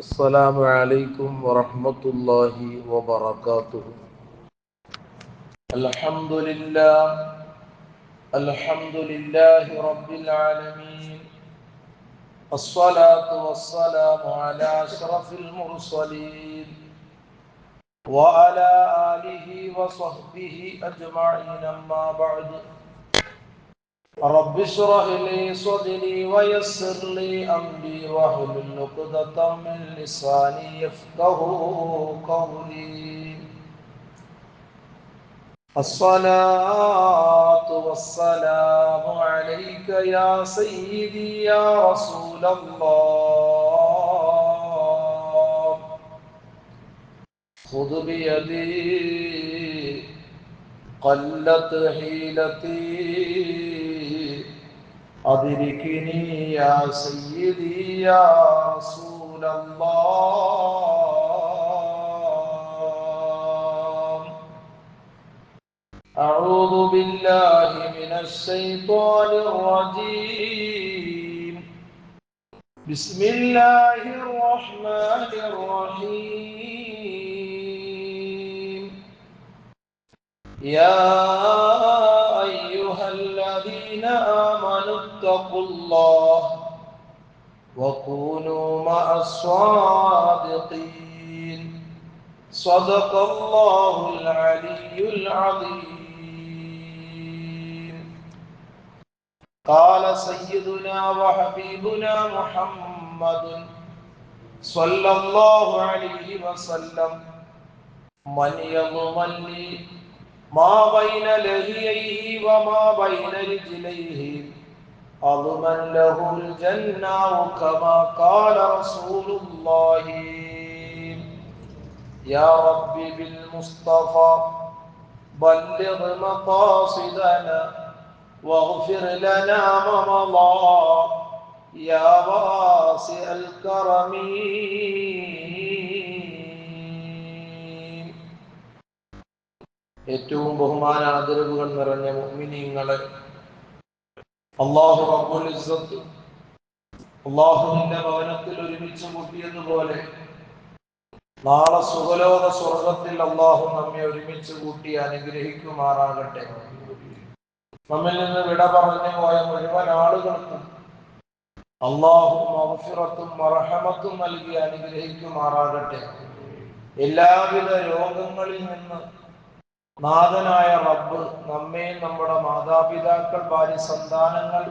السلام عليكم ورحمة الله وبركاته. الحمد لله رب العالمين. الصلاة والسلام على أشرف المرسلين وعلى آله وصحبه أجمعين. أما بعد، رب اشرح لي صدري ويسر لي أمري واحلل عقدة من لساني يفقهوا قولي. الصلاة والسلام عليك يا سيدي يا رسول الله. خذ بيدي قلت حيلتي أدركني يا سيدي يا رسول الله. أعوذ بالله من الشيطان الرجيم. بسم الله الرحمن الرحيم. يا أيها الذين آمنوا اتقوا الله وكونوا مع الصادقين. صدق الله العلي العظيم. قال سيدنا وحبيبنا محمد صلى الله عليه وسلم: من يضمن لي ما بين لحييه وما بين رجليه أضمن له الجنة، كما قال رسول الله. يا رب بالمصطفى بلغ مقاصدنا واغفر لنا ما مضى يا واسع الكرم. ഏറ്റവും ബഹുമാനാദരവുകൾ നിറഞ്ഞ മുഅ്മിനീങ്ങളെ, അല്ലാഹു റബ്ബുൽ ഇസ്സത്ത് അല്ലാഹുവിന്റെ ഭവനത്തിൽ ഒരുമിച്ച് കൂട്ടിയതുപോലെ നാളെ സുഖലോക സ്വർഗത്തിൽ അല്ലാഹു നമ്മെ ഒരുമിച്ച് കൂട്ടി അനുഗ്രഹിക്കുമാറാകട്ടെ. നമ്മിൽ നിന്ന് വിട പറഞ്ഞു പോയ മുഴുവൻ ആളുകൾക്കും അല്ലാഹു മഗ്ഫിറത്തും മർഹമത്തും നൽകി അനുഗ്രഹിക്കുമാറാകട്ടെ. എല്ലാവിധ രോഗങ്ങളിൽ നിന്ന് നാഥനായ റബ്ബ് നമ്മെ, നമ്മുടെ മാതാപിതാക്കൾ, ഭാര്യ, സന്താനങ്ങൾ,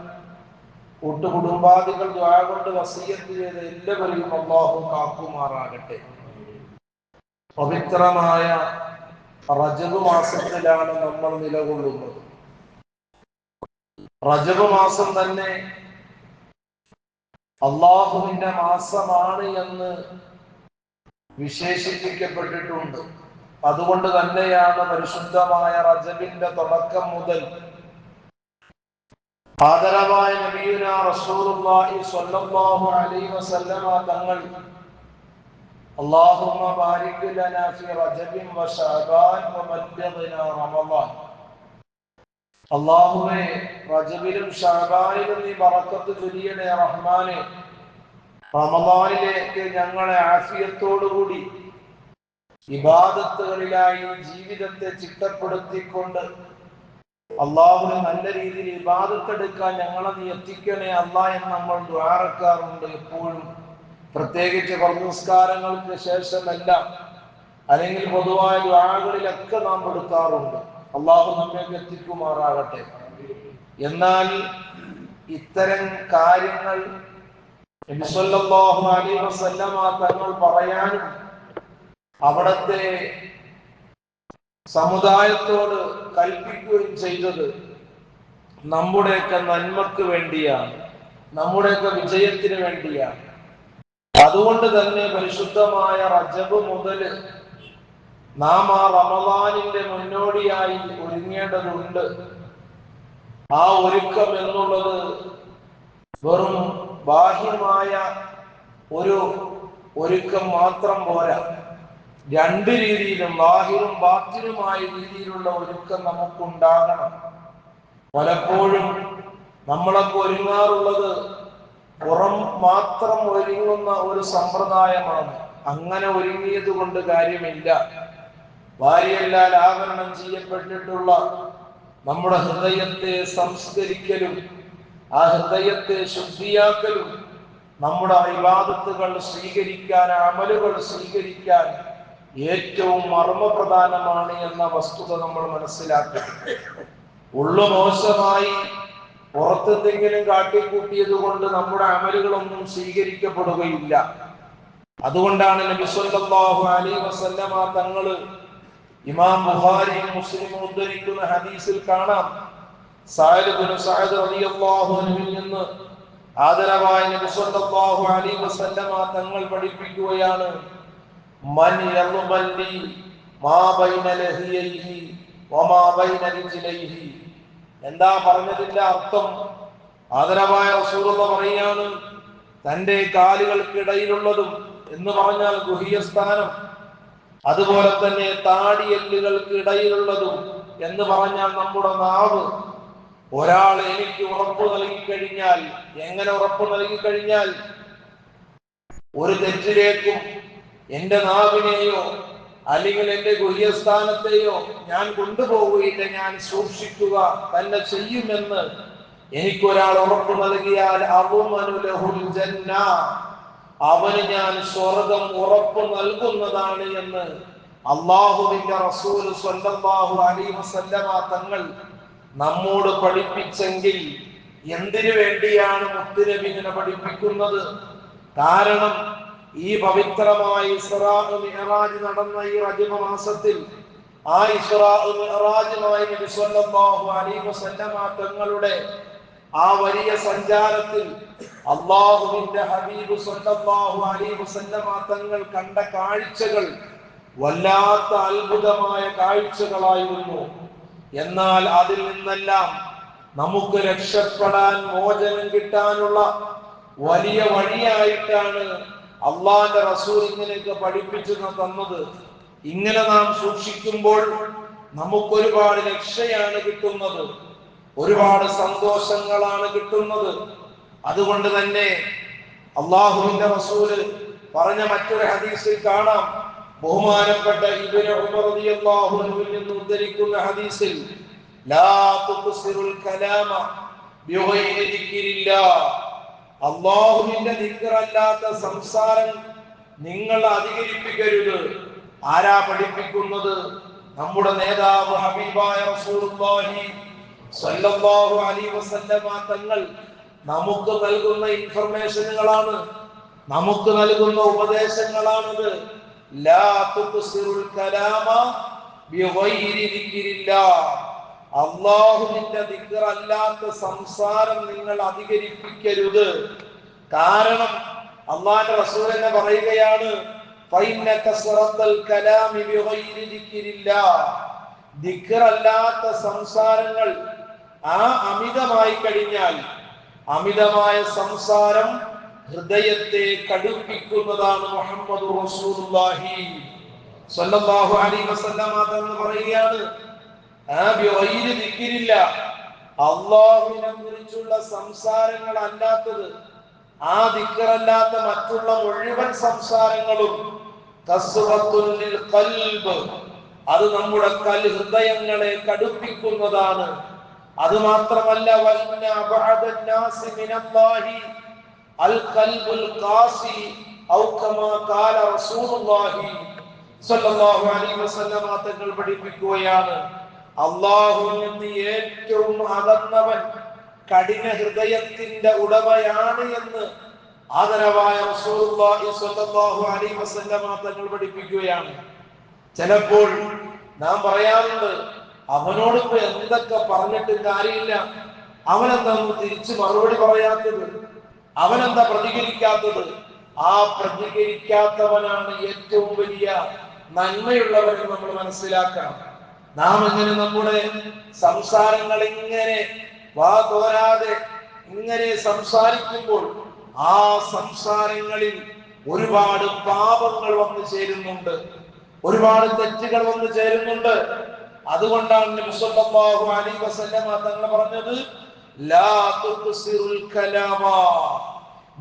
കൂട്ടുകുടുംബാദികൾ ദുആ കൊണ്ട് വസിയ്യത്ത് ചെയ്ത എല്ലാവരെയും അല്ലാഹു കാക്കുമാറാകട്ടെ. പവിത്രമായ റജബ് മാസത്തിലാണ് നമ്മൾ നിലകൊള്ളുന്നത്. റജബ് മാസം തന്നെ അല്ലാഹുവിന്റെ മാസമാണ് എന്ന് വിശേഷിപ്പിക്കപ്പെട്ടിട്ടുണ്ട്. അതുകൊണ്ട് തന്നെയാണ് പരിശുദ്ധമായ റജബിന്റെ തുടക്കം മുതൽ ആദരവായ നബിയുനാ റസൂലുള്ളാഹി സ്വല്ലല്ലാഹു അലൈഹി വസല്ലമ തങ്ങൾ അല്ലാഹുമ്മ ബാരിക് ലനാ ഫി റജബിൻ വ ശഅബാൻ വ ബല്ലിഗ്നാ റമളാൻ. അല്ലാഹുവേ, റജബിലും ശഅബാനിലും നീ ബറക്കത്ത് ചൊരിയണേ റഹ്മാനെ. റമളാനിലേക്ക് ഞങ്ങളെ ആഫിയത്തോടുകൂടി ഇബാദത്തുകളിലായി ജീവിതത്തെ ചിട്ടപ്പെടുത്തിക്കൊണ്ട് അല്ലാഹുവിനെ നല്ല രീതിയിൽ ഇബാദത്തെടുക്കാൻ ഞങ്ങളെ നീ എത്തിക്കണേ അല്ലാ എന്ന് നമ്മൾ ദുആറക്കാറുണ്ട് എപ്പോഴും. പ്രത്യേകിച്ച് നിസ്കാരങ്ങൾക്ക് ശേഷമെല്ലാം, അല്ലെങ്കിൽ പൊതുവായ ദുആകളിലൊക്കെ നാം എടുക്കാറുണ്ട്. അല്ലാഹു നമ്മെ എത്തിക്കുമാറാകട്ടെ. എന്നാൽ ഇത്തരം കാര്യങ്ങൾ നബി സല്ലല്ലാഹു അലൈഹി വസല്ലമ തങ്ങൾ പറയാനും അവിടത്തെ സമുദായത്തോട് കൽപ്പിക്കുകയും ചെയ്തത് നമ്മുടെയൊക്കെ നന്മക്ക് വേണ്ടിയാണ്, നമ്മുടെയൊക്കെ വിജയത്തിന് വേണ്ടിയാണ്. അതുകൊണ്ട് തന്നെ പരിശുദ്ധമായ റജബ് മുതൽ നാം ആ റമളാനിന്റെ മുന്നോടിയായി ഒരുങ്ങേണ്ടതുണ്ട്. ആ ഒരുക്കം എന്നുള്ളത് വെറും ബാഹ്യമായ ഒരു ഒരുക്കം മാത്രം പോരാ. രണ്ട് രീതിയിലും, ലാഹിറും ബാത്തിനുമായ രീതിയിലുള്ള ഒരുക്കം നമുക്കുണ്ടാകണം. പലപ്പോഴും നമ്മളൊക്കെ ഒരുങ്ങാറുള്ളത് പുറം മാത്രം ഒരുങ്ങുന്ന ഒരു സമ്പ്രദായമാണ്. അങ്ങനെ ഒരുങ്ങിയത് കൊണ്ട് കാര്യമില്ല. ഭാര്യയല്ലാൽ ആവരണം ചെയ്യപ്പെട്ടിട്ടുള്ള നമ്മുടെ ഹൃദയത്തെ സംസ്കരിക്കലും ആ ഹൃദയത്തെ ശുദ്ധിയാക്കലും നമ്മുടെ ഇബാദത്തുകൾ സ്വീകരിക്കാൻ, അമലുകൾ സ്വീകരിക്കാൻ ഏറ്റവും മർമ്മപ്രധാനമാണ് എന്ന വസ്തുത നമ്മൾ മനസ്സിലാക്കണം. ഉള്ളു മോശമായി പുറത്തെന്തെങ്കിലും കാട്ടിക്കൂട്ടിയത് കൊണ്ട് നമ്മുടെ അമലുകളൊന്നും സ്വീകരിക്കപ്പെടുകയില്ല. അതുകൊണ്ടാണ് നബി സല്ലല്ലാഹു അലൈഹി വസല്ലമ തങ്ങള് ഇമാം ബുഖാരിയും മുസ്ലിമും ഉദ്ധരിക്കുന്ന ഹദീസിൽ കാണാം, സഅദ് ഇബ്നു സഅദ് റളിയല്ലാഹു അൻഹുവിൽ നിന്ന് ആദരവായ നബി സല്ലല്ലാഹു അലൈഹി വസല്ലമ തങ്ങൾ പഠിപ്പിക്കുകയാണ്, മൻ യൽബല്ലി മാ ബൈന ലഹിയൈഹി വമാ ബൈന റിജ്ലൈഹി. എന്താ പറഞ്ഞതിന്റെ അർത്ഥം? ആദരവായ റസൂലുള്ളാഹി പറയാണ്, തന്റെ കാലുകൾക്കിടയിലുള്ളതും എന്ന് പറഞ്ഞാൽ ഗുഹ്യ സ്ഥാനം, അതുപോലെ തന്നെ താടിയെല്ലുകൾക്ക് ഇടയിലുള്ളതും എന്ന് പറഞ്ഞാൽ നമ്മുടെ നാവ്. ഒരാൾ എനിക്ക് ഉറപ്പ് നൽകിക്കഴിഞ്ഞാൽ, എങ്ങനെ ഉറപ്പ് നൽകിക്കഴിഞ്ഞാൽ? ഒരു തെറ്റിലേക്കും എന്റെ നാവിനെയോ അല്ലെങ്കിൽ എന്റെ ഗുഹ്യസ്ഥാനത്തെയോ ഞാൻ കൊണ്ടുപോവുകയില്ല, ഞാൻ സൂക്ഷിക്കുക തന്നെ ചെയ്യുമെന്ന് എനിക്കൊരാൾ ഉറപ്പ് നൽകിയാൽ അവന് ഞാൻ സ്വർഗം ഉറപ്പ് നൽകുന്നതാണ് എന്ന് അല്ലാഹുവിന്റെ റസൂൽ സ്വല്ലല്ലാഹു അലൈഹി വസല്ലമ തങ്ങൾ നമ്മോട് പഠിപ്പിച്ചെങ്കിൽ എന്തിനു വേണ്ടിയാണ് മുത്തുനബി ഇങ്ങനെ പഠിപ്പിക്കുന്നത്? കാരണം ഈ പവിത്രമായ ഇസ്റാ മിഅ്റാജ് നടന്ന ഈ റജബ് മാസത്തിൽ ആ ഇസ്റാ മിഅ്റാജുമായി നബി സ്വല്ലല്ലാഹു അലൈഹി വസല്ലമ തങ്ങളുടെ ആ വലിയ സഞ്ചാരത്തിൽ അല്ലാഹുവിന്റെ ഹബീബ് സ്വല്ലല്ലാഹു അലൈഹി വസല്ലമ തങ്ങൾ കണ്ട കാഴ്ചകൾ വല്ലാത്ത അത്ഭുതമായ കാഴ്ചകളായിരുന്നു. എന്നാൽ അതിൽ നിന്നെല്ലാം നമുക്ക് രക്ഷപ്പെടാൻ, മോചനം കിട്ടാനുള്ള വലിയ വഴിയായിട്ടാണ് അള്ളാന്റെ റസൂൽ ഇങ്ങനെയൊക്കെ പഠിപ്പിച്ചു തന്നത്. ഇങ്ങനെ നാം സൂക്ഷിക്കുമ്പോൾ നമുക്കൊരുപാട് രക്ഷയാണ് കിട്ടുന്നത്, ഒരുപാട് സന്തോഷങ്ങളാണ് കിട്ടുന്നത്. അതുകൊണ്ട് തന്നെ അള്ളാഹുവിന്റെ റസൂല് പറഞ്ഞ മറ്റൊരു ഹദീസിൽ കാണാം, ബഹുമാനപ്പെട്ട ഇബ്നു ഉമർ റളിയല്ലാഹു അൻഹുവിൽ നിന്ന് ഉദ്ധരിക്കുന്ന ഹദീസിൽ, ലാ തുക്സിറുൽ കലാമ ബിഗൈരി ദിക്രില്ലാഹ്, അല്ലാഹുവിന്റെ ദിക്റല്ലാത്ത സംസാരം നിങ്ങൾ അധികരിപ്പിക്കരുത്. ആരാ പഠിപ്പിക്കുന്നത്? നമ്മുടെ നേതാവ് ഹബീബായ റസൂലുള്ളാഹി സ്വല്ലല്ലാഹു അലൈഹി വസല്ലമ തങ്ങൾ നമുക്ക് നൽകുന്ന ഇൻഫർമേഷനുകളാണ്, നമുക്ക് നൽകുന്ന ഉപദേശങ്ങളാണിത്. ലാ തുക്സിറുൽ കലാമ ബിഗൈരി ദിക്രില്ലാഹ്, അല്ലാഹുവിന്റെ ദിക്ർ അല്ലാത്ത സംസാരം നിങ്ങൾ അധികരിപ്പിക്കരുത്. കാരണം അല്ലാഹുവിന്റെ റസൂൽ തന്നെ പറയുകയാണ്, ഫഇന്ന കസ്റത്തൽ കലാമി ബിഗൈരി ദിക്രില്ലാഹ്, ദിക്ർ അല്ലാത്ത സംസാരങ്ങൾ ആ അമിതമായി കഴിഞ്ഞാൽ, അമിതമായ സംസാരം ഹൃദയത്തെ കടുപ്പിക്കുന്നതാണ്. മുഹമ്മദ് റസൂലുള്ളാഹി സ്വല്ലല്ലാഹു അലൈഹി വസല്ലമ തങ്ങൾ പറയുകയാണ്, അല്ലാഹുവിനെ കുറിച്ചുള്ള സംസാരങ്ങൾ അല്ലാത്തത്, ആ ദിക്റല്ലാത്ത മറ്റുള്ള മുഴുവൻ സംസാരങ്ങളും കസ്റത്തുൽ ലിൽ ഖൽബ്, അത് നമ്മുടെ ഹൃദയങ്ങളെ കടുപ്പിക്കുന്നതാണ്. അത് മാത്രമല്ല, വഇന്ന അബഅദൻ നാസി മിനല്ലാഹി അൽ ഖൽബുൽ ഖാസി ഔ കമാ ഖാല റസൂലുള്ളാഹി സ്വല്ലല്ലാഹു അലൈഹി വസല്ലമ തങ്ങൾ പഠിപ്പിക്കുകയാണ്, അല്ലാഹുവിൽ നിന്ന് ഏറ്റവും അകന്നവൻ കഠിന ഹൃദയത്തിന്റെ ഉടമയാണ് എന്ന് ആദരവായ റസൂലുള്ളാഹി സ്വല്ലല്ലാഹു അലൈഹി വസല്ലമ തങ്ങൾ പഠിപ്പിക്കുകയാണ്. ചിലപ്പോൾ നാം പറയാറുണ്ട്, അവനോടിപ്പോ എന്തൊക്കെ പറഞ്ഞിട്ട് കാര്യമില്ല, അവനെന്താ തിരിച്ചു മറുപടി പറയാത്തത്, അവനെന്താ പ്രതികരിക്കാത്തത്? ആ പ്രതികരിക്കാത്തവനാണ് ഏറ്റവും വലിയ നന്മയുള്ളവരെന്ന് നമ്മൾ മനസ്സിലാക്കണം. നാം എങ്ങനെ നമ്മുടെ സംസാരങ്ങൾ ഇങ്ങനെ വാ തോരാതെ ഇങ്ങനെ സംസാരിക്കുമ്പോൾ ആ സംസാരങ്ങളിൽ ഒരുപാട് പാപങ്ങൾ വന്നു ചേരുന്നുണ്ട്, ഒരുപാട് തെറ്റുകൾ വന്നു ചേരുന്നുണ്ട്. അതുകൊണ്ടാണ് നബി സല്ലല്ലാഹു അലൈഹി വസല്ലമ തങ്ങൾ പറഞ്ഞത്, ലാ തുക്സിറുൽ കലാമ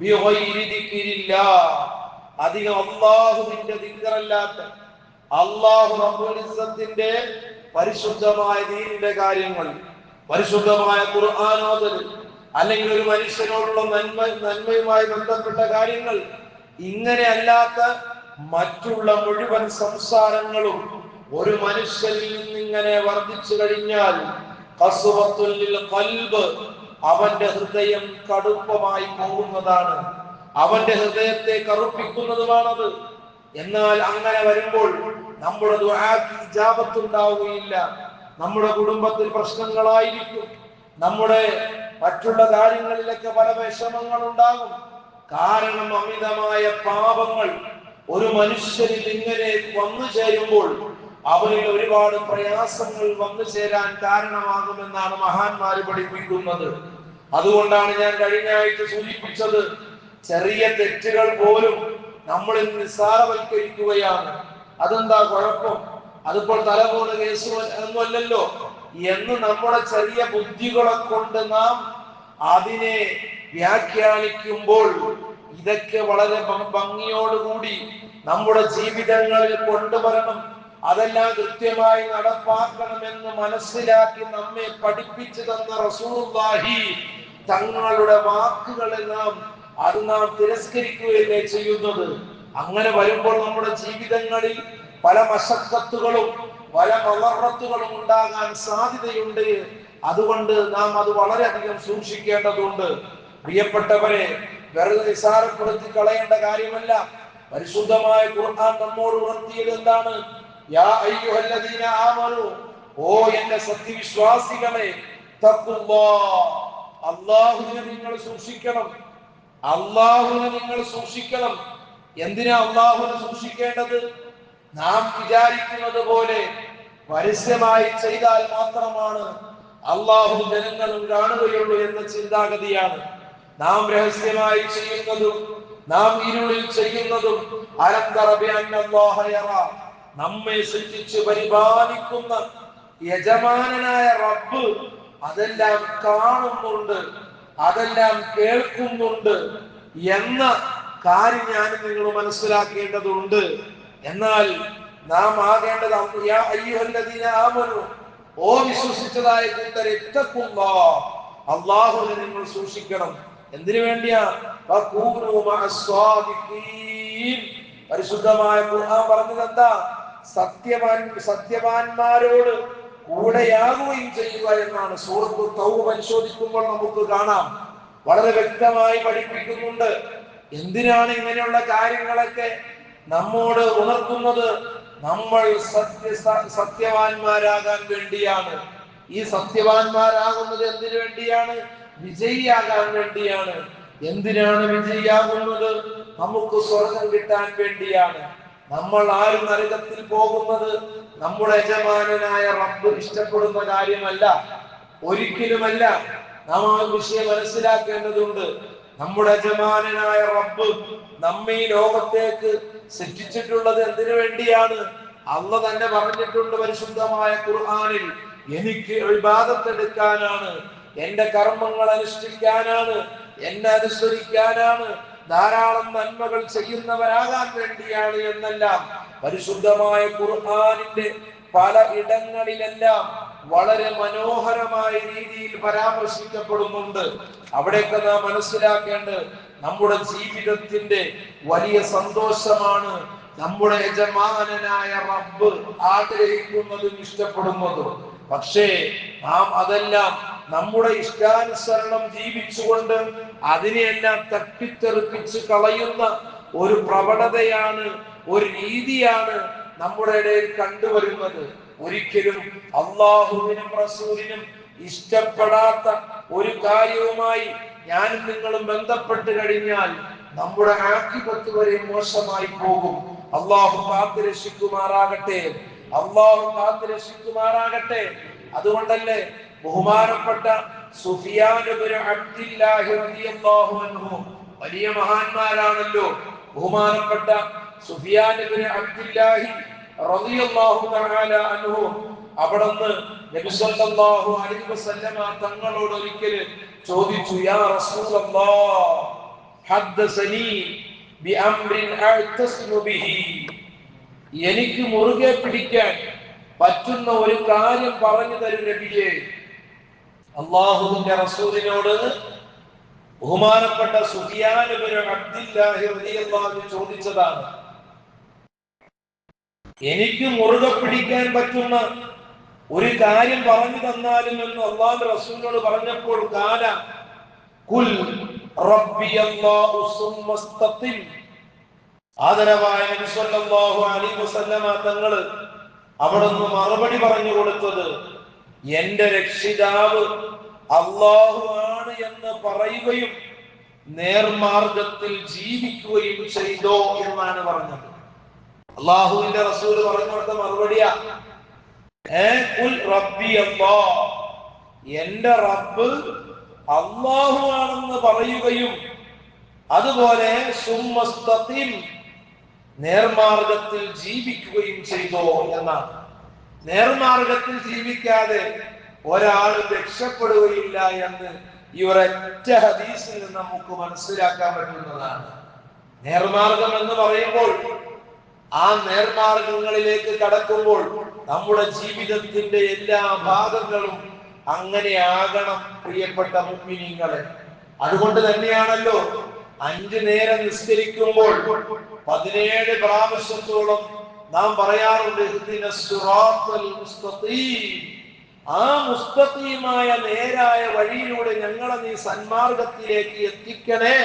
ബിഗൈരി ദിക്രില്ലാഹ്, അധികം അല്ലാഹുവിന്റെ ദിക്റല്ലാത്ത, അല്ലാഹു റബ്ബുൽ ഇസ്സത്തിന്റെ പരിശുദ്ധമായ ദീനിന്റെ കാര്യങ്ങൾ, പരിശുദ്ധമായ ഖുർആൻ ഓതൽ, അല്ലെങ്കിൽ ഒരു മനുഷ്യനോടുള്ള നന്മയുമായി ബന്ധപ്പെട്ട കാര്യങ്ങൾ, ഇങ്ങനെ അല്ലാത്ത മറ്റുള്ള മുഴുവൻ സംസാരങ്ങളും ഒരു മനുഷ്യനിൽ നിന്നിങ്ങനെ വർദ്ധിച്ചു കഴിഞ്ഞാൽ ഖസ്വത്തുൽ ലിൽ ഖൽബ്, അവന്റെ ഹൃദയം കടുപ്പമായി പോകുന്നതാണ്, അവന്റെ ഹൃദയത്തെ കറുപ്പിക്കുന്നതുമാണത്. എന്നാൽ അങ്ങനെ വരുമ്പോൾ നമ്മുടെ ദുആക്ക് ഇജാബത്ത് ഉണ്ടാവുകയില്ല. നമ്മുടെ കുടുംബത്തിൽ പ്രശ്നങ്ങളായിരിക്കും, നമ്മുടെ മറ്റുള്ള കാര്യങ്ങളിലൊക്കെ പല വിഷമങ്ങൾ ഉണ്ടാകും. കാരണം അമിതമായ പാപങ്ങൾ ഒരു മനുഷ്യനിൽ ഇങ്ങനെ വന്നു ചേരുമ്പോൾ അവനിൽ ഒരുപാട് പ്രയാസങ്ങൾ വന്നു ചേരാൻ കാരണമാകുമെന്നാണ് മഹാന്മാര് പഠിപ്പിക്കുന്നത്. അതുകൊണ്ടാണ് ഞാൻ കഴിഞ്ഞ ആഴ്ച സൂചിപ്പിച്ചത്, ചെറിയ തെറ്റുകൾ പോലും നമ്മളിൽ നിസ്സാരവൽക്കരിക്കുകയാണ്. അതെന്താ കുഴപ്പം, അതിപ്പോൾ തലപോണ കേസ് ഒന്നുമല്ലല്ലോ എന്ന് നമ്മുടെ ചെറിയ ബുദ്ധികളെ കൊണ്ട് നാം അതിനെ വ്യാഖ്യാനിക്കുമ്പോൾ ഇതൊക്കെ വളരെ ഭംഗിയോടുകൂടി നമ്മുടെ ജീവിതങ്ങളിൽ കൊണ്ടുവരണം, അതെല്ലാം കൃത്യമായി നടപ്പാക്കണമെന്ന് മനസ്സിലാക്കി നമ്മെ പഠിപ്പിച്ചു തന്ന റസൂലുള്ളാഹി തങ്ങളുടെ വാക്കുകളെ നാം തിരസ്കരിക്കുകയല്ലേ ചെയ്യുന്നത്. അങ്ങനെ വരുമ്പോൾ നമ്മുടെ ജീവിതങ്ങളിൽ പല മശക്കത്തുകളും പല മളറത്തുകളും ഉണ്ടാകാൻ സാധ്യതയുണ്ട്. അതുകൊണ്ട് നാം അത് വളരെയധികം സൂക്ഷിക്കേണ്ടതുണ്ട്. പ്രിയപ്പെട്ടവരെ, വെറുതെ നിസാരപ്പെടുത്തി കളയേണ്ട കാര്യമല്ല. പരിശുദ്ധമായ ഖുർആൻ നമ്മോട് ഉണർത്തിയത് എന്താണ്? യാ അയ്യുഹല്ലദീന ആമനു, ഓ എന്റെ സത്യവിശ്വാസികളെ, തഖുല്ലാഹ്, അല്ലാഹുവിനെ നിങ്ങൾ സൂക്ഷിക്കണം. അല്ലാഹുവിനെ നിങ്ങൾ സൂക്ഷിക്കണം. എന്തിനാ അല്ലാഹുവിനെ സൂക്ഷിക്കേണ്ടത്? നാം വിചാരിക്കുന്നത് പോലെ പരസ്യമായി ചെയ്താൽ മാത്രമാണ് അല്ലാഹു ജനങ്ങളും കാണുകയുള്ളൂ എന്ന ചിന്താഗതിയാണ്. നാം രഹസ്യമായി ചെയ്യുന്നതും നാം ഇരുളിൽ ചെയ്യുന്നതും അലം തറ ബിഅന്നല്ലാഹ യറാ, നമ്മെ സൃഷ്ടിച്ച് പരിപാലിക്കുന്ന യജമാനനായ റബ്ബ് അതെല്ലാം കാണുന്നുണ്ട്, അതെല്ലാം കേൾക്കുന്നുണ്ട് എന്ന കാര്യം ഞാൻ നിങ്ങൾ മനസ്സിലാക്കേണ്ടതുണ്ട്. എന്നാൽ നാം ആകേണ്ടത് യാ അയ്യുഹല്ലദീന ആമനു, ഓ വിശ്വസിച്ചതായ കൂട്ടരെ, ഇത്തഖുല്ലാഹ്, അല്ലാഹുവിനെ നിങ്ങൾ സൂക്ഷിക്കണം. എന്തിനു വേണ്ടിയാ? വഖൂനൂ മഅസ്സാദിഖീൻ, പരിശുദ്ധമായ ഖുർആൻ പറഞ്ഞത് എന്താ? സത്യവാന്മാരോട് കൂടെയാകുകയും ചെയ്യുക എന്നാണ്. സൂറത്ത് തൗബ പരിശോധിക്കുമ്പോൾ നമുക്ക് കാണാം, വളരെ വ്യക്തമായി പഠിപ്പിക്കുന്നുണ്ട്. എന്തിനാണ് ഇങ്ങനെയുള്ള കാര്യങ്ങളൊക്കെ നമ്മോട് ഉണർത്തുന്നത്? നമ്മൾ സത്യവാന്മാരാകാൻ വേണ്ടിയാണ്. ഈ സത്യവാന്മാരാകുന്നത് എന്തിനു വേണ്ടിയാണ്? വിജയിയാകാൻ വേണ്ടിയാണ്. എന്തിനാണ് വിജയിയാകുന്നത്? നമുക്ക് സ്വർഗം കിട്ടാൻ വേണ്ടിയാണ്. നമ്മൾ ആരും നരകത്തിൽ പോകുന്നത് നമ്മുടെ യജമാനനായ റബ്ബ് ഇഷ്ടപ്പെടുന്ന കാര്യമല്ല, ഒരിക്കലുമല്ല. നാം ആ വിഷയം മനസ്സിലാക്കേണ്ടതുണ്ട്. നമ്മുടെ യജമാനനായ റബ്ബ് നമ്മെ ഈ ലോകത്തേക്ക് സൃഷ്ടിച്ചിട്ടുള്ളത് എന്തിനു വേണ്ടിയാണ്? അല്ലാഹു തന്നെ പറഞ്ഞിട്ടുണ്ട് പരിശുദ്ധമായ ഖുർആനിൽ, എനിക്ക് ഇബാദത്ത് എടുക്കാനാണ്, എന്റെ കർമ്മങ്ങൾ അനുഷ്ഠിക്കാനാണ്, എന്നെ അനുസരിക്കാനാണ്, ധാരാളം നന്മകൾ ചെയ്യുന്നവരാകാൻ വേണ്ടിയാണ് എന്നെല്ലാം പരിശുദ്ധമായ ഖുർആനിന്റെ പല ഇടങ്ങളിലെല്ലാം വളരെ മനോഹരമായ രീതിയിൽ പരാമർശിക്കപ്പെടുന്നുണ്ട്. അവിടെയൊക്കെ നാം മനസ്സിലാക്കേണ്ടത് നമ്മുടെ ജീവിതത്തിന്റെ വലിയ സന്തോഷമാണ് നമ്മുടെ യജമാനനായ റബ്ബ് ആഗ്രഹിക്കുന്നതും ഇഷ്ടപ്പെടുന്നതും. പക്ഷേ നാം അതെല്ലാം നമ്മുടെ ഇഷ്ടാനുസരണം ജീവിച്ചുകൊണ്ട് അതിനെയെല്ലാം തട്ടിത്തെറിപ്പിച്ച് കളയുന്ന ഒരു പ്രവണതയാണ്, ഒരു രീതിയാണ് നമ്മുടെ ഇടയിൽ കണ്ടുവരുന്നത്. ഒരിക്കലും അല്ലാഹുവിനും റസൂലിനും ഇഷ്ടപ്പെടാത്ത ഒരു കാര്യവുമായി ഞാനും നിങ്ങളും ബന്ധപ്പെട്ട് കഴിഞ്ഞാൽ നമ്മുടെ ആഖിബത്ത് വരെ മോശമായി പോകും. അല്ലാഹു കാത്തുരക്ഷിക്കുമാറാകട്ടെ, അല്ലാഹു കാത്തുരക്ഷിക്കുമാറാകട്ടെ. അതുകൊണ്ടല്ലേ ബഹുമാനപ്പെട്ട സുഫിയാൻ ഇബ്നു അബ്ദില്ലാഹി റളിയല്ലാഹു അൻഹു, വലിയ മഹാന്മാരാണല്ലോ ബഹുമാനപ്പെട്ട സുഫിയാൻ ഇബ്നു അബ്ദില്ലാഹി റളിയല്ലാഹു തആല അൻഹു, അവിടുന്ന് നബി സല്ലല്ലാഹു അലൈഹി വസല്ലമ തങ്ങളോട് ഒരിക്കൽ ചോദിച്ചു, യാ റസൂലല്ലാഹ്, ഹദ്ദസനി ബിഅംരിൻ അഅ്തസ്മു ബിഹി, എനിക്ക് മുറുകെ പിടിക്കാൻ പറ്റുന്ന ഒരു കാര്യം പറഞ്ഞു തരും നബിയേ. അല്ലാഹുവിന്റെ റസൂലിനോട് ബഹുമാനപ്പെട്ട സുഫിയാൻ ഇബ്നു അബ്ദില്ലാഹി റളിയല്ലാഹു അൻഹു ചോദിച്ചതാണ്, എനിക്ക് മുറുകെ പിടിക്കാൻ പറ്റുന്ന ഒരു കാര്യം പറഞ്ഞു തന്നാലും എന്ന് അല്ലാഹുവിന്റെ റസൂലിനോട് പറഞ്ഞപ്പോൾ ഖാല ഖുൽ റബ്ബി അല്ലാഹു സുമ്മസ്തഖിം, ആദരവായ നബി സല്ലല്ലാഹു അലൈഹി വസല്ലമ തങ്ങൾ അവിടുന്ന് മറുപടി പറഞ്ഞു കൊടുത്തത്, എന്റെ രക്ഷിതാവ് അല്ലാഹു ആണ് എന്ന് പറയുകയും നേർമാർഗത്തിൽ ജീവിക്കുകയും ചെയ്തോ എന്നാണ് പറഞ്ഞത്. അല്ലാഹുവിന്റെ റസൂൽ പറഞ്ഞു കൊടുത്ത മറുപടിയാ ഖുൽ റബ്ബി അല്ലാഹ്, എന്റെ റബ്ബ് അല്ലാഹു ആണെന്ന് പറയുകയും അതുപോലെ സുമ്മസ്തഖിം, നേർമാർഗത്തിൽ ജീവിക്കുകയും ചെയ്തോ എന്നാണ്. നേർമാർഗത്തിൽ ജീവിക്കാതെ ഒരാൾ രക്ഷപ്പെടുകയില്ല എന്ന് ഈ ഒരൊറ്റ ഹദീസിൽ നിന്ന് നമുക്ക് മനസ്സിലാക്കാൻ പറ്റുന്നതാണ്. നേർമാർഗം എന്ന് പറയുമ്പോൾ ആ നേർമാർഗങ്ങളിലേക്ക് കടക്കുമ്പോൾ നമ്മുടെ ജീവിതത്തിന്റെ എല്ലാ ഭാഗങ്ങളും അങ്ങനെ ആകണം പ്രിയപ്പെട്ട മുഅ്മിനീങ്ങളെ. അതുകൊണ്ട് തന്നെയാണല്ലോ 5 നേരം നിസ്കരിക്കുമ്പോൾ 17 പ്രാവശ്യത്തോളം നാം പറയാറുണ്ട് ഇഹ്ദിനസ് സിറാത്തൽ മുസ്തഖീം, ആ മുസ്തഖീമായ നേരായ വഴിയിലൂടെ ഞങ്ങളെ നീ സന്മാർഗത്തിലേക്ക് എത്തിക്കണേ,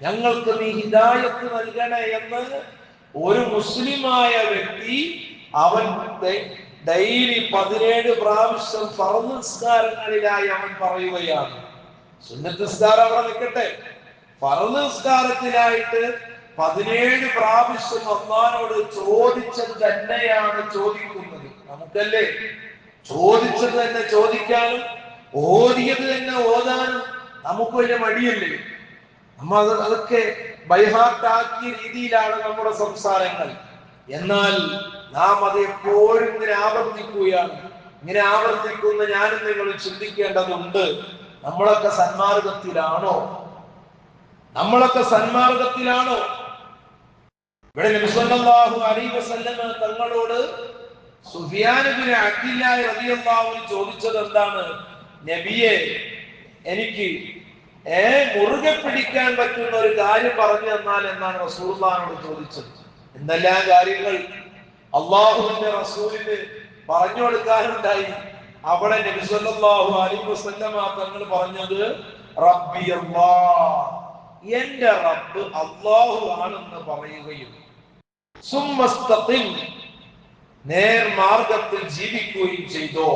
ഞങ്ങൾക്ക് നീ ഹിദായത്ത് നൽകണേ എന്ന് ഒരു മുസ്ലിമായ വ്യക്തി അവൻ ഡെയിലി 17 പ്രാവശ്യം ഫർദ് നിസ്കാരങ്ങളിലായി അവൻ പറയുകയാണ്. സുന്നത്ത് നിസ്കാരം അവിടെ നിൽക്കട്ടെ, ഫർദ് നിസ്കാരത്തിലായിട്ട് 17 പ്രാവശ്യം അല്ലാഹുവോട് ചോദിച്ചത് തന്നെയാണ് ചോദിക്കുന്നത്. നമുക്കല്ലേ ചോദിച്ചത് തന്നെ ചോദിക്കാനും ഓതിയത് തന്നെ ഓതാനും നമുക്ക് വലിയ മടിയല്ലേ? നമ്മൾ അതൊക്കെ ബൈഹാർട്ടാക്കിയ രീതിയിലാണ് നമ്മുടെ സംസാരങ്ങൾ. എന്നാൽ നാം അത് എപ്പോഴും ഇങ്ങനെ ആവർത്തിക്കുകയാണ്. ഇങ്ങനെ ആവർത്തിക്കുന്ന ഞാനും നിങ്ങൾ ചിന്തിക്കേണ്ടതുണ്ട്, നമ്മളൊക്കെ സന്മാർഗത്തിലാണോ? നമ്മളൊക്കെ സന്മാർഗത്തിലാണോ? ഇവിടെ നബി സല്ലല്ലാഹു അലൈഹി വസല്ലം തങ്ങളോട് സുഫിയാൻ ഇബ്നു അബ്ദില്ലാഹി റളിയല്ലാഹു അൻഹു ചോദിച്ചത് എന്താണ്? നബിയെ, എനിക്ക് മുറുകെ പിടിക്കാൻ പറ്റുന്ന ഒരു കാര്യം പറഞ്ഞു തന്നാൽ എന്നാണ് റസൂലുള്ളാഹിനോട് ചോദിച്ചത്. എന്തെല്ലാം കാര്യങ്ങൾ അല്ലാഹുവിന്റെ റസൂലിന് പറഞ്ഞു കൊടുക്കാനുണ്ടായി. അവിടെ നബി സല്ലല്ലാഹു അലൈഹി വസല്ലം തങ്ങൾ പറഞ്ഞത് റബ്ബി അല്ലാഹ്, എന്റെ റബ്ബ് അല്ലാഹു ആണെന്ന് പറയുകയും സുമ്മസ്തഖിം, നേർമാർഗത്തിൽ ജീവിക്കുകയും ചെയ്തോ.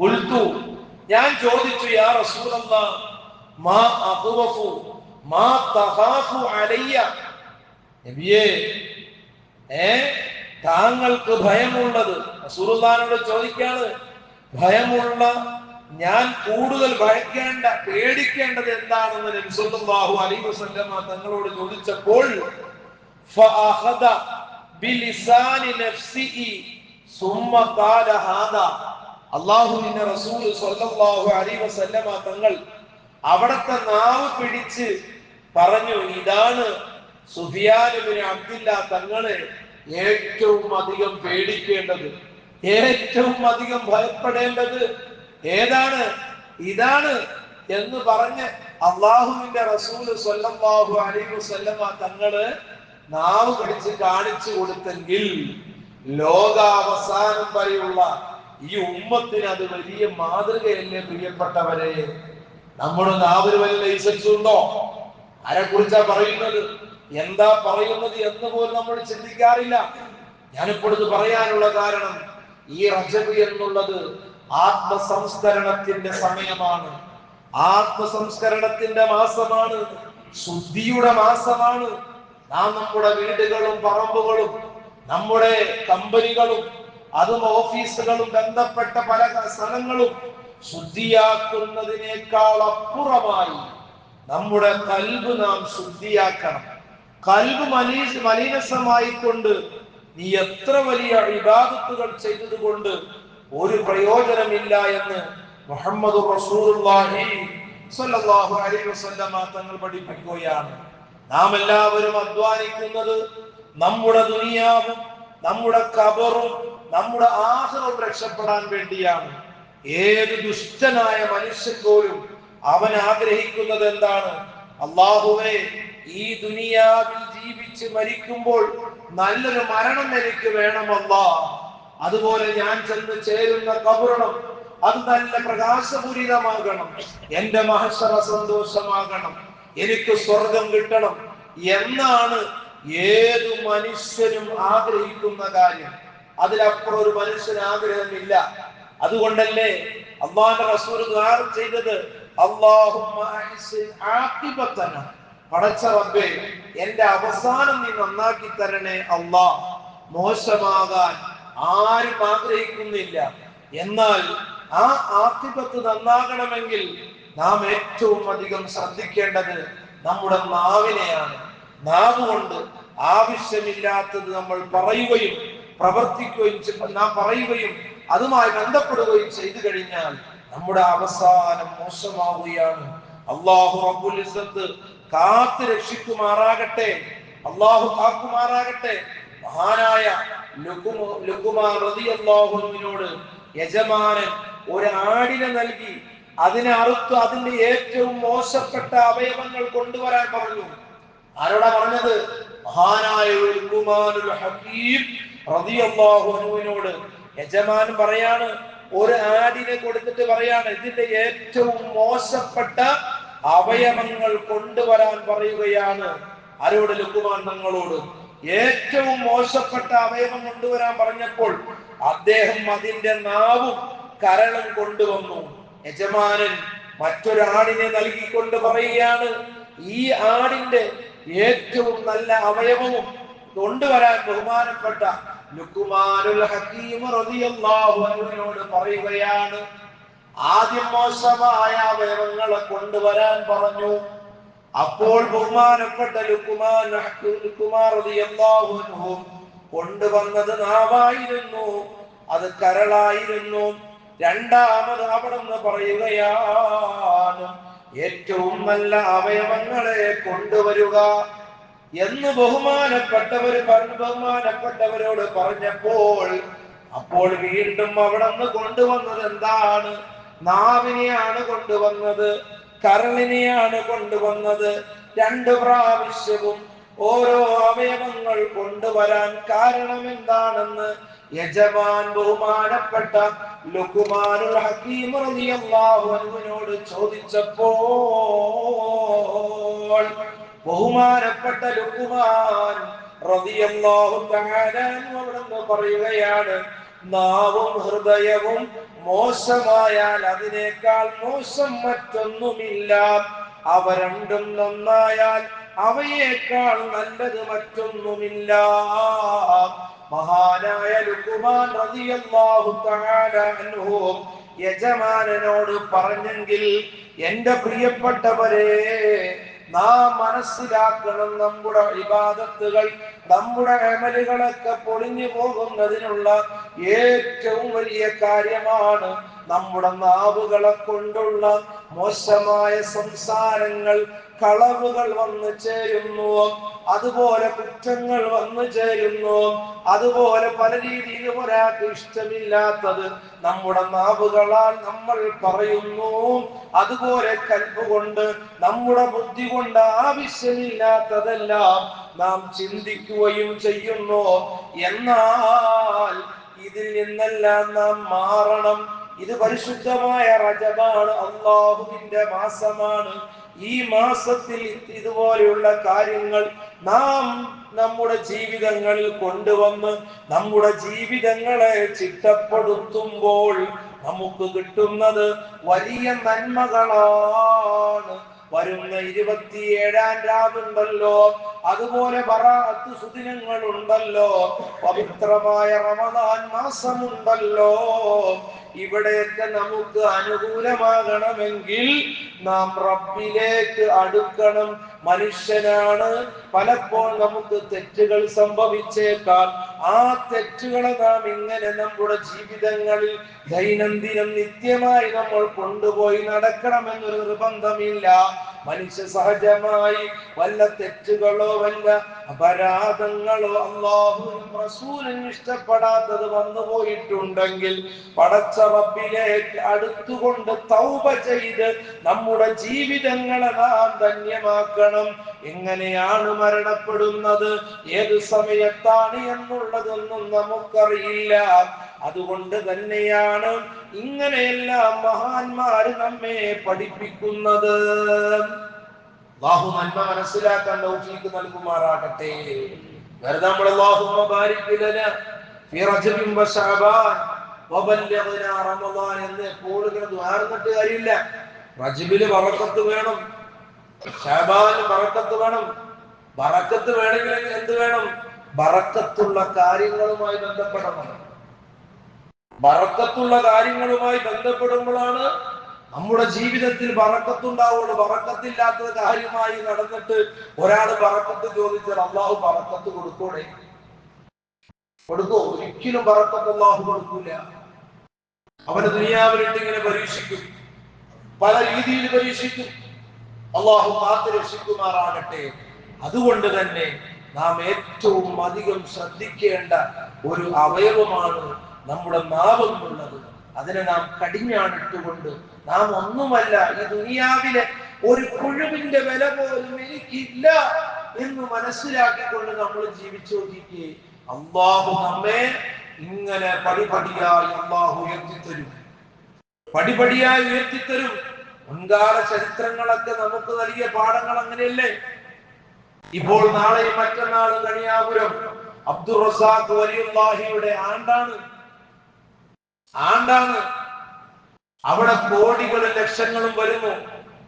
ഖുൽതു, ഞാൻ ചോദിച്ചു, യാ റസൂലല്ലാഹ് മാ അഖ്വഫു മാ തഖാഫു അലയ്യ, നബിയേ താങ്കൾക്ക് ഭയമുള്ളത്, റസൂലുള്ളാഹിനോട് ചോദിക്കാണ്, ഭയമുള്ള ഞാൻ കൂടുതൽ ഭയക്കേണ്ട പേടിക്കേണ്ടത് എന്താണെന്ന് നബി സല്ലല്ലാഹു അലൈഹി വസല്ലം തങ്ങളോട് ചോദിച്ചപ്പോൾ ഫഅഖദ ബിലിസാനി നഫ്സിഹി സുമ്മ ഖാല ഹാദാ, അല്ലാഹുവിന്റെ റസൂൽ സല്ലല്ലാഹു അലൈഹി വസല്ലം തങ്ങൾ അവിടത്തെ നാവ് പിടിച്ച് പറഞ്ഞു, ഇതാണ് സുഫിയാൻ ഇബ്നു അബ്ദില്ലാഹ് തങ്ങളെ ഏറ്റവും അധികം പേടിക്കേണ്ടത്, ഏറ്റവും അധികം ഭയപ്പെടേണ്ടത് ഏതാണ്? ഇതാണ് എന്ന് പറഞ്ഞ് അല്ലാഹുവിന്റെ റസൂൽ സ്വല്ലല്ലാഹു അലൈഹി വസല്ലം തങ്ങള് നാവ് പിടിച്ച് കാണിച്ചു കൊടുത്തെങ്കിൽ ലോകാവസാനം വരെയുള്ള ഈ ഉമ്മത്തിന് അത് വലിയ മാതൃകയല്ലേ പ്രിയപ്പെട്ടവരെ? നമ്മുടെ നാവിന് വല്ല ലൈസൻസ് ഉണ്ടോ? ആരെ കുറിച്ചാ പറയുന്നത്, എന്താ പറയുന്നത് എന്ന് പോലും നമ്മൾ ചിന്തിക്കാറില്ല. ഞാനിപ്പോൾ ഇത് പറയാനുള്ള കാരണം, ഈ റജബ് എന്നുള്ളത് ആത്മസംസ്കരണത്തിന്റെ സമയമാണ്, ആത്മസംസ്കരണത്തിന്റെ മാസമാണ്, ശുദ്ധിയുടെ മാസമാണ്. നാം നമ്മുടെ വീടുകളും പറമ്പുകളും നമ്മുടെ കമ്പനികളും അതും ഓഫീസുകളും ബന്ധപ്പെട്ട പല സ്ഥലങ്ങളും ശുദ്ധിയാക്കുന്നതിനേക്കാൾ അപ്പുറമായി നമ്മുടെ ഖൽബ് നാം ശുദ്ധിയാക്കണം. ഖൽബ് മലിനസമായിക്കൊണ്ട് നീ എത്ര വലിയ ഇബാദത്തുകൾ ചെയ്തതുകൊണ്ട് ഒരു പ്രയോജനമില്ല എന്ന് മുഹമ്മദ് റസൂലുള്ളാഹി സ്വല്ലല്ലാഹു അലൈഹി വസല്ലം തങ്ങൾ പഠിപ്പിക്കുകയാണ്. നാം എല്ലാവരും അധ്വാനിക്കുന്നത് നമ്മുടെ ദുനിയാവും നമ്മുടെ ഖബറും നമ്മുടെ ആഖിറവും രക്ഷപ്പെടാൻ വേണ്ടിയാണ്. ഏത് ദുഷ്ടനായ മനുഷ്യൻ പോലും അവൻ ആഗ്രഹിക്കുന്നത് എന്താണ്? അല്ലാഹുവേ, ഈ ദുനിയാവിൽ ജീവിച്ച് മരിക്കുമ്പോൾ നല്ലൊരു മരണം എനിക്ക് വേണമല്ലാ. അതുപോലെ ഞാൻ ചെന്ന് ചേരുന്ന ഖബറും അത് നല്ല പ്രകാശപൂരിതമാകണം. എന്റെ മഹ്ശറ സന്തോഷമാകണം. എനിക്ക് സ്വർഗം കിട്ടണം എന്നാണ് ഏതു മനുഷ്യനും ആഗ്രഹിക്കുന്ന കാര്യം. അതിലപ്പുറം ഒരു മനുഷ്യന് ആഗ്രഹമില്ല. അതുകൊണ്ടല്ലേ അല്ലാഹുവിന്റെ റസൂൽ ദുആ ചെയ്തത്, അല്ലാഹുമ്മ അഹ്സിൻ ആഖിബതന, പടച്ച റബ്ബേ എന്റെ അവസാനം നീ നന്നാക്കി തരണേ അല്ലാ. മോശമാകാൻ ആരും ആഗ്രഹിക്കുന്നില്ല. എന്നാൽ ആ ആഖിബത്ത് നന്നാകണമെങ്കിൽ നാം ഏറ്റവും അധികം ശ്രദ്ധിക്കേണ്ടത് നമ്മുടെ നാവിനെയാണ്. നാവ് കൊണ്ട് ആവശ്യമില്ലാത്തത് നമ്മൾ പറയുകയും പ്രവർത്തിക്കുകയും നാം പറയുകയും അതുമായി ബന്ധപ്പെടുകയും ചെയ്തു കഴിഞ്ഞാൽ നമ്മുടെ അവസാനം മോശമാവുകയാണ്. അല്ലാഹു റബ്ബുൽ ഇസ്സത്ത് കാത്തു രക്ഷിക്കുമാറാകട്ടെ. അല്ലാഹു കാക്കുമാറാകട്ടെ. മഹാനായ ലുഖ്മാൻ റളിയല്ലാഹു അൻഹുവിനോട് യജമാനൻ ഒരു ആടിനെ നൽകി അതിനെ അറുത്ത് അതിന്റെ ഏറ്റവും മോശപ്പെട്ട അവയവങ്ങൾ കൊണ്ടുവരാൻ പറഞ്ഞു. ആരോടാ പറഞ്ഞത്? മഹാനായ ലുഖ്മാനുൽ ഹകീം റളിയല്ലാഹു അൻഹുവിനോട് യജമാനൻ പറയാണ്, ഒരു ആടിനെ കൊടുത്തിട്ട് പറയാണ് ഇതിന്റെ ഏറ്റവും മോശപ്പെട്ട അവയവങ്ങൾ കൊണ്ടുവരാൻ പറയുകയാണ്. ആരോട്? ലുഖ്മാൻ തങ്ങളോട്. ഏറ്റവും മോശപ്പെട്ട അവയവം കൊണ്ടുവരാൻ പറഞ്ഞപ്പോൾ അദ്ദേഹം അതിന്റെ നാവും കരളും കൊണ്ടുവന്നു. യജമാനൻ മറ്റൊരാടിനെ നൽകിക്കൊണ്ട് പറയുകയാണ്, ഈ ആടിന്റെ ഏറ്റവും നല്ല അവയവവും കൊണ്ടുവരാൻ ബഹുമാനപ്പെട്ട ലുഖ്മാനുൽ ഹകീം റളിയല്ലാഹു അൻഹുവിനോട് പറയുകയാണ്. ആദ്യം മോശമായ അവയവങ്ങളെ കൊണ്ടുവരാൻ പറഞ്ഞു. അപ്പോൾ ബഹുമാനപ്പെട്ട ലുഖ്മാൻ റളിയല്ലാഹു അൻഹു കൊണ്ടുവന്നത് നാവായിരുന്നു, അത് കരളായിരുന്നു. രണ്ടാമത് അവിടുന്ന് പറയുകയാണ്, ഏറ്റവും നല്ല അവയവങ്ങളെ കൊണ്ടുവരുക എന്ന് ബഹുമാനപ്പെട്ടവരോട് പറഞ്ഞപ്പോൾ അപ്പോൾ വീണ്ടും അവിടുന്ന് കൊണ്ടുവന്നത് എന്താണ്? നാവിനെയാണ് കൊണ്ടുവന്നത്, കരളിനെയാണ് കൊണ്ടുവന്നത്. 2 പ്രാവശ്യവും ഓരോ അവയവങ്ങൾ കൊണ്ടുവരാൻ കാരണം എന്താണെന്ന് യജമാൻ ബഹുമാനപ്പെട്ട ലുഖ്മാനുൽ ഹകീം റളിയല്ലാഹു അൻഹുവിനോട് ചോദിച്ചപ്പോൾ ബഹുമാനപ്പെട്ട ലുഖ്മാൻ റളിയല്ലാഹു തആല അൻഹു അവിടുന്ന് പറയുകയാണ്, നാവും ഹൃദയവും മോശമായാൽ അതിനേക്കാൾ മോശം മറ്റൊന്നുമില്ല. അവ രണ്ടും നന്നായാൽ അവയേക്കാൾ നല്ലത് മറ്റൊന്നുമില്ല. മഹാനായ ലുഖ്മാൻ റളിയല്ലാഹു തആല അൻഹു യജമാനനോട് പറഞ്ഞെങ്കിൽ, എന്റെ പ്രിയപ്പെട്ടവരെ, നാം മനസ്സിലാക്കണം, നമ്മുടെ ഇബാദത്തുകൾ, നമ്മുടെ അമലുകളൊക്കെ പൊളിഞ്ഞു പോകുന്നതിനുള്ള ഏറ്റവും വലിയ കാര്യമാണ് നമ്മുടെ നാവുകളെ കൊണ്ടുള്ള മോശമായ സംസാരങ്ങൾ. കളവുകൾ വന്നു ചേരുന്നു, അതുപോലെ കുറ്റങ്ങൾ വന്നു ചേരുന്നു, അതുപോലെ പല രീതിയിൽ ഒരാൾക്ക് ഇഷ്ടമില്ലാത്തത് നമ്മുടെ നാവുകളാൽ നമ്മൾ പറയുന്നു. അതുപോലെ കൽബ് കൊണ്ട്, നമ്മുടെ ബുദ്ധി കൊണ്ട് ആവശ്യമില്ലാത്തതെല്ലാം നാം ചിന്തിക്കുകയും ചെയ്യുന്നു. എന്നാൽ ഇതിൽ നിന്നെല്ലാം നാം മാറണം. ഇത് പരിശുദ്ധമായ റജബാണ്, അല്ലാഹുവിന്റെ മാസമാണ്. ഈ മാസത്തിൽ ഇതുപോലെയുള്ള കാര്യങ്ങൾ നാം നമ്മുടെ ജീവിതങ്ങളിൽ കൊണ്ടുവന്ന് നമ്മുടെ ജീവിതങ്ങളെ ചിട്ടപ്പെടുത്തുമ്പോൾ നമുക്ക് കിട്ടുന്നത് വലിയ നന്മകളാണ്. വരുന്ന 27-ാം രാവുണ്ടല്ലോ, അതുപോലെ ബറാഅത്ത് സുദിനങ്ങൾ ഉണ്ടല്ലോ, പവിത്രമായ റമദാൻ മാസമുണ്ടല്ലോ. ഇവിടെയൊക്കെ നമുക്ക് അനുകൂലമാകണമെങ്കിൽ നാം റബ്ബിലേക്ക് അടുക്കണം. മനുഷ്യനാണ്, പലപ്പോൾ നമുക്ക് തെറ്റുകൾ സംഭവിച്ചേക്കാം. ആ തെറ്റുകളെ നാം ഇങ്ങനെ നമ്മുടെ ജീവിതങ്ങളിൽ ദൈനംദിനം നിത്യമായി നമ്മൾ കൊണ്ടുപോയി നടക്കണമെന്നൊരു നിർബന്ധമില്ല. മനുഷ്യ സഹജമായി വല്ല തെറ്റുകളോ വല്ല അപരാധങ്ങളോ അല്ലാഹുവിനും റസൂലിനും ഇഷ്ടപ്പെടാത്തത് വന്നു പോയിട്ടുണ്ടെങ്കിൽ പടച്ച റബ്ബിലേക്ക് അടുത്തുകൊണ്ട് തൗബ ചെയ്ത് നമ്മുടെ ജീവിതങ്ങളെ നാം ധന്യമാക്കണം. എങ്ങനെയാണ് മരണപ്പെടുന്നത്, ഏത് സമയത്താണ് എന്നുള്ളതൊന്നും നമുക്കറിയില്ല. അതുകൊണ്ട് തന്നെയാണ് ഇങ്ങനെയെല്ലാം മഹാന്മാര് നമ്മെ പഠിപ്പിക്കുന്നത്. അല്ലാഹു നന്മ മനസ്സിലാക്കാൻ തൗഫീഖ് നൽകുമാറാകട്ടെ. വെറുതെ നമ്മൾ അല്ലാഹുമ്മ ബാരിക് ലനാ ഫീ റജബിൻ വ ശഅബാൻ വബല്ലിഗ്നാ റമളാൻ എന്ന് എപ്പോഴും ഇങ്ങനെ ദുആ ചെയ്തിട്ട് കാര്യമില്ല. റജബില് ബറക്കത്ത് വേണം, ശഅബാനിൽ ബറക്കത്ത് വേണം. ബറക്കത്ത് വേണമെങ്കിൽ എന്ത് വേണം? ബറക്കത്തുള്ള കാര്യങ്ങളുമായി ബന്ധപ്പെടണം. ബറക്കത്തുള്ള കാര്യങ്ങളുമായി ബന്ധപ്പെടുമ്പോഴാണ് നമ്മുടെ ജീവിതത്തിൽ ബറക്കത്തുണ്ടാവുള്ളൂ. ബറക്കത്തില്ലാത്ത കാര്യമായി നടന്നിട്ട് ഒരാള് ബറക്കത്ത് ചോദിച്ചാൽ അല്ലാഹു ബറക്കത്ത് കൊടുക്കൂടെ? കൊടുക്കോ? ഒരിക്കലും ബറക്കത്ത് അല്ലാഹു കൊടുക്കൂല. അവന് ദുനിയാവിലിട്ട് ഇങ്ങനെ പരീക്ഷിക്കും, പല രീതിയിൽ പരീക്ഷിക്കും. അല്ലാഹു കാത്ത് രക്ഷിക്കുമാറാകട്ടെ. അതുകൊണ്ട് തന്നെ നാം ഏറ്റവും അധികം ശ്രദ്ധിക്കേണ്ട ഒരു അവയവമാണ് നമ്മുടെ നാവ് എന്നുള്ളത്. അതിനെ നാം കടിഞ്ഞാണിട്ടുകൊണ്ട് നാം ഒന്നുമല്ല, ഈ ദുനിയാവിലെ ഒരു പുഴുവിന്റെ വില പോലും എനിക്കില്ല എന്ന് മനസ്സിലാക്കിക്കൊണ്ട് നമ്മൾ ജീവിച്ചു നോക്കിക്കേ. അല്ലാഹു നമ്മെ ഇങ്ങനെ പടിപടിയായി അല്ലാഹു ഉയർത്തിത്തരും, പടിപടിയായി ഉയർത്തിത്തരും. മുൻകാല ചരിത്രങ്ങളൊക്കെ നമുക്ക് നൽകിയ പാഠങ്ങൾ അങ്ങനെയല്ലേ? ഇപ്പോൾ നാളെയും മറ്റന്നാളും കണിയാപുരം അബ്ദുർ റസാഖ് വലിയുല്ലാഹിയുടെ ആണ്ടാണ്. അവിടെ കോടികളും ലക്ഷങ്ങളും വരുന്നു.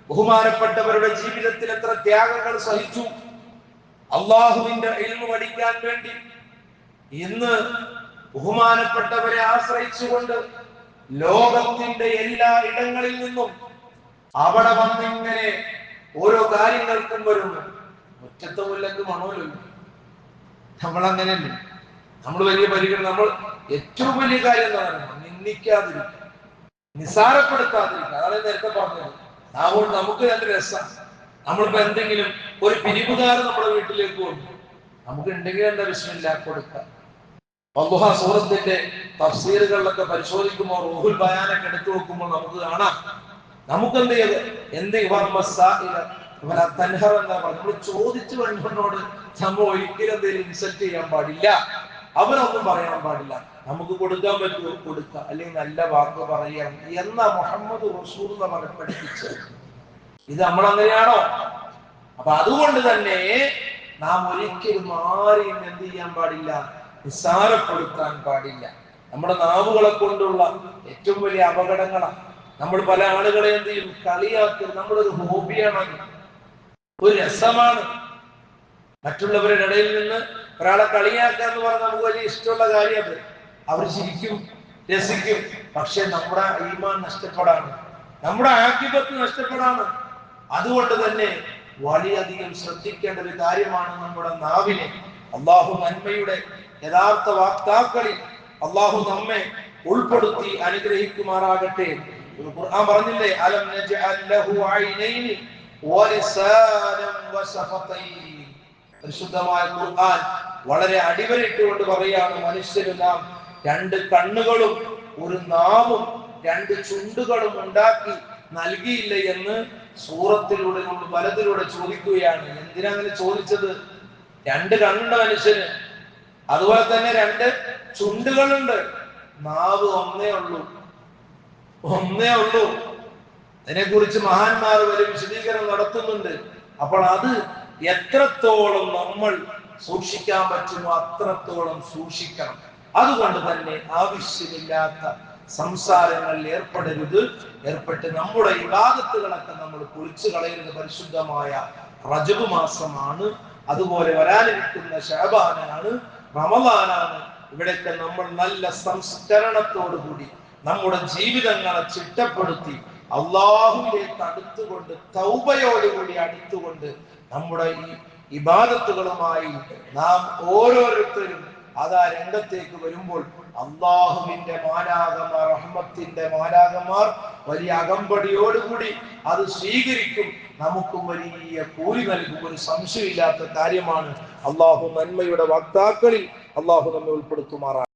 ബഹുമാനപ്പെട്ടവരുടെ ജീവിതത്തിൽ എത്ര ത്യാഗങ്ങൾ സഹിച്ചു അള്ളാഹുവിന്റെ ഇൽമു പഠിക്കാൻ വേണ്ടി. ഇന്ന് ബഹുമാനപ്പെട്ടവരെ ആശ്രയിച്ചുകൊണ്ട് ലോകത്തിന്റെ എല്ലാ ഇടങ്ങളിൽ നിന്നും അവിടെ വന്നിങ്ങനെ ഓരോ കാര്യങ്ങൾക്കും വരുന്നു. മുറ്റത്തെ മുല്ലക്ക് മണമല്ലോ. നമ്മൾ അങ്ങനെയല്ലേ? നമ്മൾ വലിയ പരിഗണന, നമ്മൾ ഏറ്റവും വലിയ കാര്യം എന്താ പറയുക? നിന്ദിക്കാതിരിക്കുക, നിസാരപ്പെടുത്താതിരിക്കുക. അതാണ് നേരത്തെ പറഞ്ഞത്. അതുകൊണ്ട് നമുക്ക് നല്ല രസം. നമ്മളിപ്പോ എന്തെങ്കിലും ഒരു പിരിവുകാരൻ നമ്മുടെ വീട്ടിലേക്ക് വന്നു, നമുക്ക് ഉണ്ടെങ്കിൽ എന്താ ബിസ്മില്ലാ കൊടുക്കാം. അല്ലാഹു സൂറത്തിന്റെ തഫ്സീറുകളിലൊക്കെ പരിശോധിക്കുമ്പോൾ, റൂഹുൽ ബയാനൊക്കെ എടുത്തു നോക്കുമ്പോൾ നമുക്ക് കാണാം, നമുക്ക് എന്ത് ചെയ്ത് നമ്മൾ ചോദിച്ചു വന്നവനോട് നമ്മൾ ഒരിക്കലും എന്തെങ്കിലും ഇൻസൾട്ട് ചെയ്യാൻ പാടില്ല, അവനൊന്നും പറയാൻ പാടില്ല. നമുക്ക് കൊടുക്കാൻ പറ്റുമോ കൊടുക്കുക, അല്ലെങ്കിൽ നല്ല വാക്ക് പറയാം എന്ന മുഹമ്മദ് റസൂൽ പഠിപ്പിച്ചത്. ഇത് നമ്മൾ അങ്ങനെയാണോ? അപ്പൊ അതുകൊണ്ട് തന്നെ നാം ഒരിക്കലും ആരെയും എന്ത് ചെയ്യാൻ പാടില്ല, നിസ്സാരപ്പെടുത്താൻ പാടില്ല. നമ്മുടെ നാവുകളെ കൊണ്ടുള്ള ഏറ്റവും വലിയ അപകടങ്ങളാണ്. നമ്മൾ പല ആളുകളെ എന്ത് ചെയ്യും? കളിയാക്കുക. നമ്മളൊരു ഹോബിയാണ്, ഒരു രസമാണ്. മറ്റുള്ളവരുടെ ഇടയിൽ നിന്ന് ഒരാളെ കളിയാക്കുക എന്ന് പറഞ്ഞാൽ നമുക്ക് വലിയ ഇഷ്ടമുള്ള കാര്യം. അത് അവർ ചിരിക്കും, രസിക്കും. പക്ഷെ നമ്മുടെ ഈമാൻ നഷ്ടപ്പെടാണ്, നമ്മുടെ ആഖിബത്ത് നഷ്ടപ്പെടാണ്. അതുകൊണ്ട് തന്നെ വളരെയധികം ശ്രദ്ധിക്കേണ്ട ഒരു കാര്യമാണ് നമ്മുടെ നാവിനെ. അള്ളാഹു നന്മയുടെ യഥാർത്ഥ വാക്താക്കളിൽ അള്ളാഹു നമ്മെ ഉൾപ്പെടുത്തി അനുഗ്രഹിക്കുമാറാകട്ടെ. ഖുർആൻ പറഞ്ഞില്ലേ, അലം നജ്അൽ ലഹു ഐനൈനി വലിസാനം വശഫതൈൻ. പരിശുദ്ധമായ ഖുർആൻ വളരെ അടിവരയിട്ടുകൊണ്ട് പറയാണ്, മനുഷ്യന് നാം രണ്ട് കണ്ണുകളും ഒരു നാവും രണ്ട് ചുണ്ടുകളും ഉണ്ടാക്കി നൽകിയില്ല എന്ന് സൂറത്തിലൂടെ നമ്മൾ വലതിലൂടെ ചോദിക്കുകയാണ്. എന്തിനാ അങ്ങനെ ചോദിച്ചത്? രണ്ട് കണ്ണുണ്ട് മനുഷ്യന്, അതുപോലെ തന്നെ രണ്ട് ചുണ്ടുകളുണ്ട്, നാവ് ഒന്നേ ഉള്ളൂ. അതിനെക്കുറിച്ച് മഹാന്മാർ വലിയ വിശദീകരണം നടത്തുന്നുണ്ട്. അപ്പോൾ അത് എത്രത്തോളം നമ്മൾ സൂക്ഷിക്കാൻ പറ്റുമോ അത്രത്തോളം സൂക്ഷിക്കണം. അതുകൊണ്ട് തന്നെ ആവശ്യമില്ലാത്ത സംസാരങ്ങളിൽ ഏർപ്പെട്ട് നമ്മുടെ ഇബാദത്തുകളൊക്കെ നമ്മൾ പൊളിച്ചു കളയുന്നത്. പരിശുദ്ധമായ റജബ് മാസമാണ്, അതുപോലെ വരാനിരിക്കുന്ന ശഅബാനാണ്, റമളാനാണ്. ഇവിടെയൊക്കെ നമ്മൾ നല്ല സംസ്കരണത്തോടു കൂടി നമ്മുടെ ജീവിതങ്ങളെ ചിട്ടപ്പെടുത്തി അള്ളാഹുവിലേക്ക് അടുത്തുകൊണ്ട്, തൗബയോടുകൂടി അടുത്തുകൊണ്ട് നമ്മുടെ ഈ ഇബാദത്തുകളുമായി നാം ഓരോരുത്തരും അതാ രംഗത്തേക്ക് വരുമ്പോൾ അള്ളാഹുവിന്റെ മാലാഖമാർ, റഹ്മത്തിന്റെ മാലാഖമാർ വലിയ അകമ്പടിയോടുകൂടി അത് സ്വീകരിക്കും. നമുക്കും വലിയ കൂലി നൽകും. ഒരു സംശയമില്ലാത്ത കാര്യമാണ്. അള്ളാഹു നന്മയുടെ വക്താക്കളിൽ അള്ളാഹു നമ്മെ ഉൾപ്പെടുത്തുമാറാണ്.